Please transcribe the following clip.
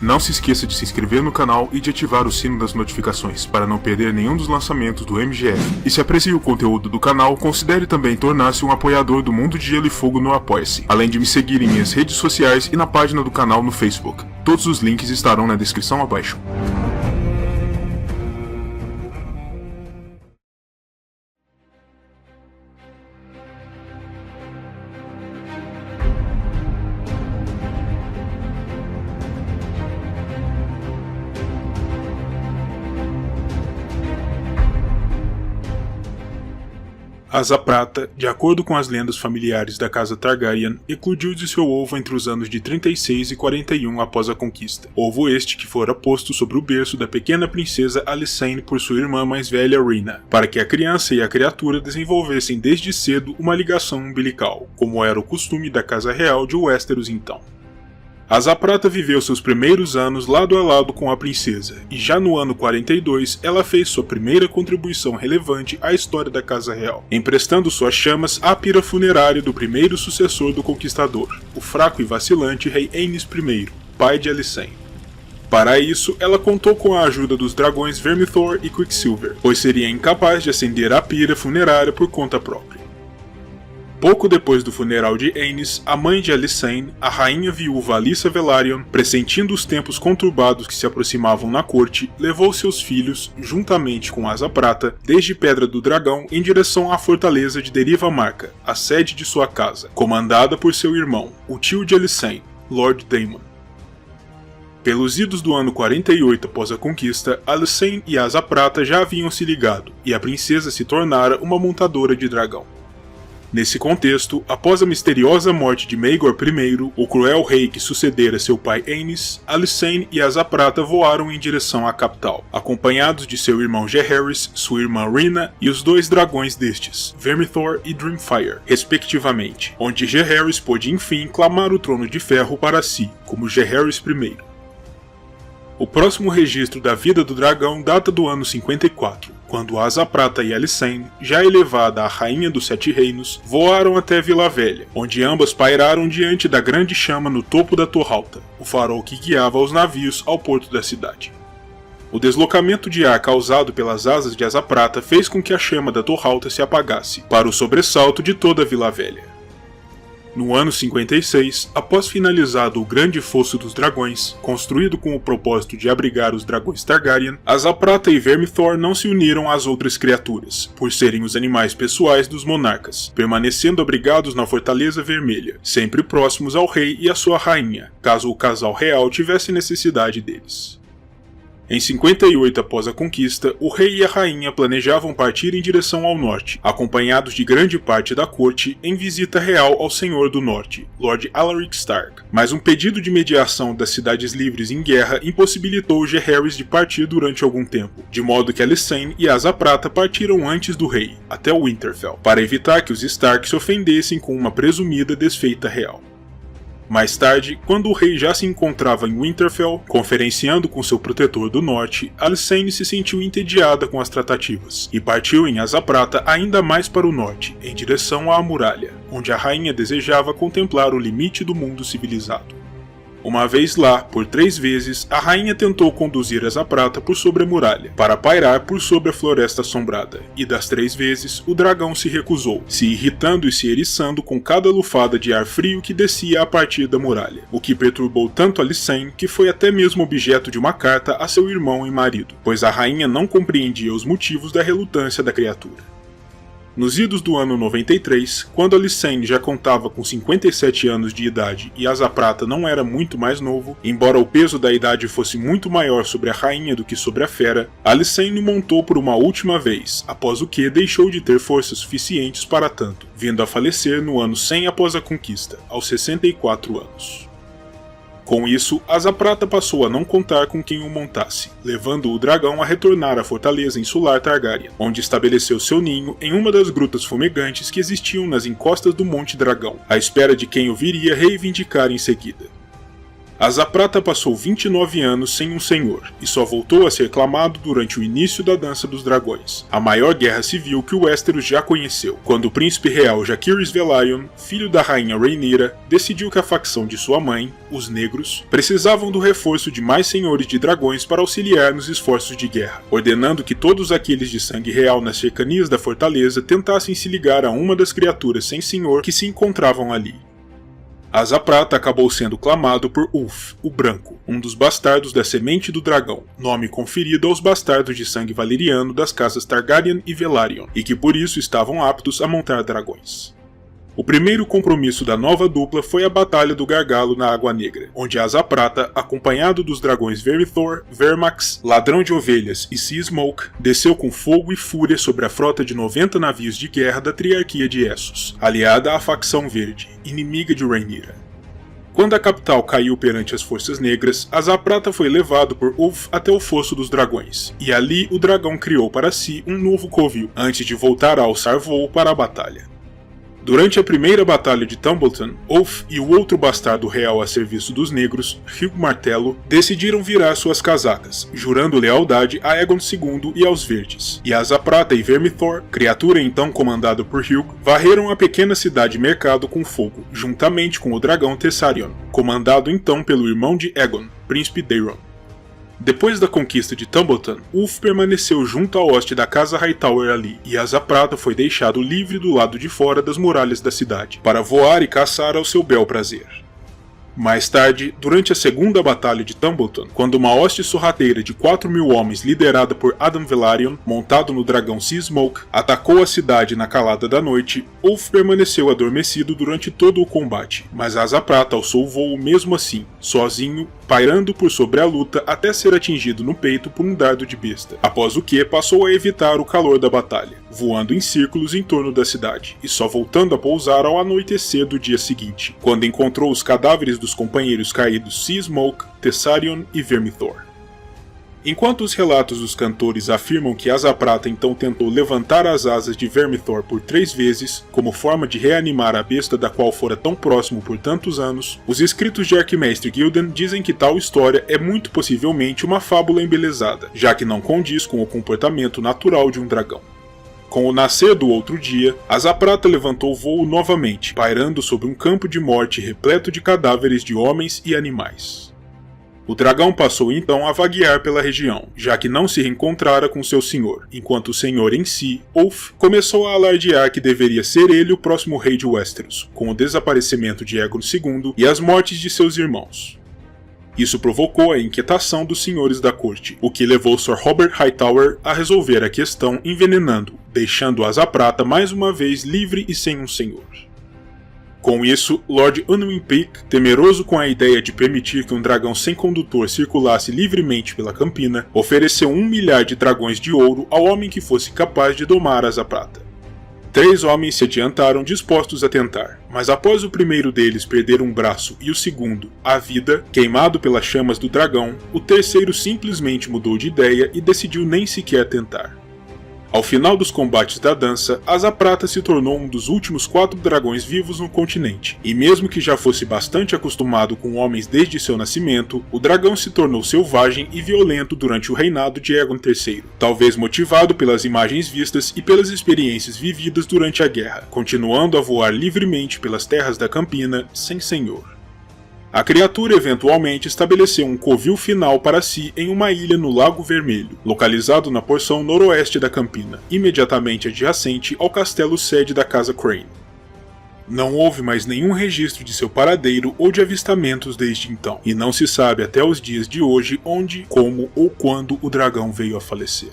Não se esqueça de se inscrever no canal e de ativar o sino das notificações para não perder nenhum dos lançamentos do MGF. E se aprecia o conteúdo do canal, considere também tornar-se um apoiador do Mundo de Gelo e Fogo no Apoia-se, além de me seguir em minhas redes sociais e na página do canal no Facebook. Todos os links estarão na descrição abaixo. Asa Prata, de acordo com as lendas familiares da casa Targaryen, eclodiu de seu ovo entre os anos de 36 e 41 após a conquista. Ovo este que fora posto sobre o berço da pequena princesa Alysanne por sua irmã mais velha Rhaena, para que a criança e a criatura desenvolvessem desde cedo uma ligação umbilical, como era o costume da casa real de Westeros então. Asa Prata viveu seus primeiros anos lado a lado com a princesa, e já no ano 42 ela fez sua primeira contribuição relevante à história da Casa Real, emprestando suas chamas à pira funerária do primeiro sucessor do conquistador, o fraco e vacilante rei Aenys I, pai de Alysanne. Para isso, ela contou com a ajuda dos dragões Vermithor e Quicksilver, pois seria incapaz de acender a pira funerária por conta própria. Pouco depois do funeral de Aenys, a mãe de Alysanne, a rainha viúva Alyssa Velaryon, pressentindo os tempos conturbados que se aproximavam na corte, levou seus filhos, juntamente com Asa Prata, desde Pedra do Dragão em direção à fortaleza de Deriva Marca, a sede de sua casa, comandada por seu irmão, o tio de Alysanne, Lord Daemon. Pelos idos do ano 48 após a conquista, Alysanne e Asa Prata já haviam se ligado, e a princesa se tornara uma montadora de dragão. Nesse contexto, após a misteriosa morte de Maegor I, o cruel rei que sucedera seu pai Aenys, Alysanne e Asa Prata voaram em direção à capital, acompanhados de seu irmão Jaehaerys, sua irmã Rhaena e os dois dragões destes, Vermithor e Dreamfire, respectivamente, onde Jaehaerys pôde enfim clamar o trono de ferro para si, como Jaehaerys I. O próximo registro da vida do dragão data do ano 54, quando Asa Prata e Alysanne, já elevada à Rainha dos Sete Reinos, voaram até Vila Velha, onde ambas pairaram diante da grande chama no topo da Torre Alta, o farol que guiava os navios ao porto da cidade. O deslocamento de ar causado pelas asas de Asa Prata fez com que a chama da Torre Alta se apagasse, para o sobressalto de toda a Vila Velha. No ano 56, após finalizado o Grande Fosso dos Dragões, construído com o propósito de abrigar os dragões Targaryen, Asa Prata e Vermithor não se uniram às outras criaturas, por serem os animais pessoais dos monarcas, permanecendo abrigados na Fortaleza Vermelha, sempre próximos ao rei e à sua rainha, caso o casal real tivesse necessidade deles. Em 58 após a conquista, o rei e a rainha planejavam partir em direção ao norte, acompanhados de grande parte da corte em visita real ao Senhor do Norte, Lord Alaric Stark. Mas um pedido de mediação das cidades livres em guerra impossibilitou Jaehaerys de partir durante algum tempo, de modo que Alysanne e Asa Prata partiram antes do rei, até o Winterfell, para evitar que os Stark se ofendessem com uma presumida desfeita real. Mais tarde, quando o rei já se encontrava em Winterfell, conferenciando com seu protetor do norte, Alysanne se sentiu entediada com as tratativas, e partiu em Asa Prata ainda mais para o norte, em direção à muralha, onde a rainha desejava contemplar o limite do mundo civilizado. Uma vez lá, por 3 vezes, a rainha tentou conduzir Asa Prata por sobre a muralha, para pairar por sobre a floresta assombrada, e das 3 vezes, o dragão se recusou, se irritando e se eriçando com cada lufada de ar frio que descia a partir da muralha, o que perturbou tanto Alysanne que foi até mesmo objeto de uma carta a seu irmão e marido, pois a rainha não compreendia os motivos da relutância da criatura. Nos idos do ano 93, quando Alysanne já contava com 57 anos de idade e Asa Prata não era muito mais novo, embora o peso da idade fosse muito maior sobre a rainha do que sobre a fera, Alysanne montou por uma última vez, após o que deixou de ter forças suficientes para tanto, vindo a falecer no ano 100 após a conquista, aos 64 anos. Com isso, Asa Prata passou a não contar com quem o montasse, levando o dragão a retornar à fortaleza insular Targaryen, onde estabeleceu seu ninho em uma das grutas fumegantes que existiam nas encostas do Monte Dragão, à espera de quem o viria reivindicar em seguida. Asa Prata passou 29 anos sem um senhor, e só voltou a ser clamado durante o início da Dança dos Dragões, a maior guerra civil que o Westeros já conheceu, quando o príncipe real Jaehaerys Velaryon, filho da rainha Rhaenyra, decidiu que a facção de sua mãe, os Negros, precisavam do reforço de mais senhores de dragões para auxiliar nos esforços de guerra, ordenando que todos aqueles de sangue real nas cercanias da fortaleza tentassem se ligar a uma das criaturas sem senhor que se encontravam ali. Asa Prata acabou sendo clamado por Ulf, o Branco, um dos bastardos da Semente do Dragão, nome conferido aos bastardos de sangue valeriano das casas Targaryen e Velaryon, e que por isso estavam aptos a montar dragões. O primeiro compromisso da nova dupla foi a Batalha do Gargalo na Água Negra, onde Asa Prata, acompanhado dos dragões Vermithor, Vermax, Ladrão de Ovelhas e Sea Smoke, desceu com fogo e fúria sobre a frota de 90 navios de guerra da Triarquia de Essos, aliada à facção verde, inimiga de Rhaenyra. Quando a capital caiu perante as forças negras, Asa Prata foi levado por Ulf até o Fosso dos Dragões, e ali o dragão criou para si um novo covil, antes de voltar a alçar voo para a batalha. Durante a primeira batalha de Tumbleton, Ulf e o outro bastardo real a serviço dos negros, Hugh Martelo, decidiram virar suas casacas, jurando lealdade a Aegon II e aos Verdes. E Asa Prata e Vermithor, criatura então comandada por Hugh, varreram a pequena cidade-mercado com fogo, juntamente com o dragão Tessarion, comandado então pelo irmão de Aegon, Príncipe Daeron. Depois da conquista de Tumbleton, Ulf permaneceu junto à hoste da casa Hightower ali, e Asa Prata foi deixado livre do lado de fora das muralhas da cidade, para voar e caçar ao seu bel prazer. Mais tarde, durante a segunda batalha de Tumbleton, quando uma hoste sorrateira de 4.000 homens liderada por Adam Velaryon, montado no dragão Sea Smoke, atacou a cidade na calada da noite, Ulf permaneceu adormecido durante todo o combate, mas Asa Prata alçou o voo mesmo assim, sozinho, pairando por sobre a luta até ser atingido no peito por um dardo de besta, após o que passou a evitar o calor da batalha, voando em círculos em torno da cidade, e só voltando a pousar ao anoitecer do dia seguinte, quando encontrou os cadáveres dos companheiros caídos Sea Smoke, Tessarion e Vermithor. Enquanto os relatos dos cantores afirmam que Asa Prata então tentou levantar as asas de Vermithor por 3 vezes, como forma de reanimar a besta da qual fora tão próximo por tantos anos, os escritos de Arquimestre Gildan dizem que tal história é muito possivelmente uma fábula embelezada, já que não condiz com o comportamento natural de um dragão. Com o nascer do outro dia, Asa Prata levantou voo novamente, pairando sobre um campo de morte repleto de cadáveres de homens e animais. O dragão passou então a vaguear pela região, já que não se reencontrara com seu senhor, enquanto o senhor em si, Ulf, começou a alardear que deveria ser ele o próximo rei de Westeros, com o desaparecimento de Aegon II e as mortes de seus irmãos. Isso provocou a inquietação dos senhores da corte, o que levou Sir Robert Hightower a resolver a questão envenenando, deixando Asa Prata mais uma vez livre e sem um senhor. Com isso, Lord Unwin Peake, temeroso com a ideia de permitir que um dragão sem condutor circulasse livremente pela campina, ofereceu 1 milhar de dragões de ouro ao homem que fosse capaz de domar Asa Prata. 3 homens se adiantaram dispostos a tentar, mas após o primeiro deles perder um braço e o segundo, a vida, queimado pelas chamas do dragão, o terceiro simplesmente mudou de ideia e decidiu nem sequer tentar. Ao final dos combates da dança, Asa Prata se tornou um dos últimos 4 dragões vivos no continente, e mesmo que já fosse bastante acostumado com homens desde seu nascimento, o dragão se tornou selvagem e violento durante o reinado de Aegon III, talvez motivado pelas imagens vistas e pelas experiências vividas durante a guerra, continuando a voar livremente pelas terras da Campina, sem senhor. A criatura eventualmente estabeleceu um covil final para si em uma ilha no Lago Vermelho, localizado na porção noroeste da Campina, imediatamente adjacente ao castelo sede da Casa Crane. Não houve mais nenhum registro de seu paradeiro ou de avistamentos desde então, e não se sabe até os dias de hoje onde, como ou quando o dragão veio a falecer.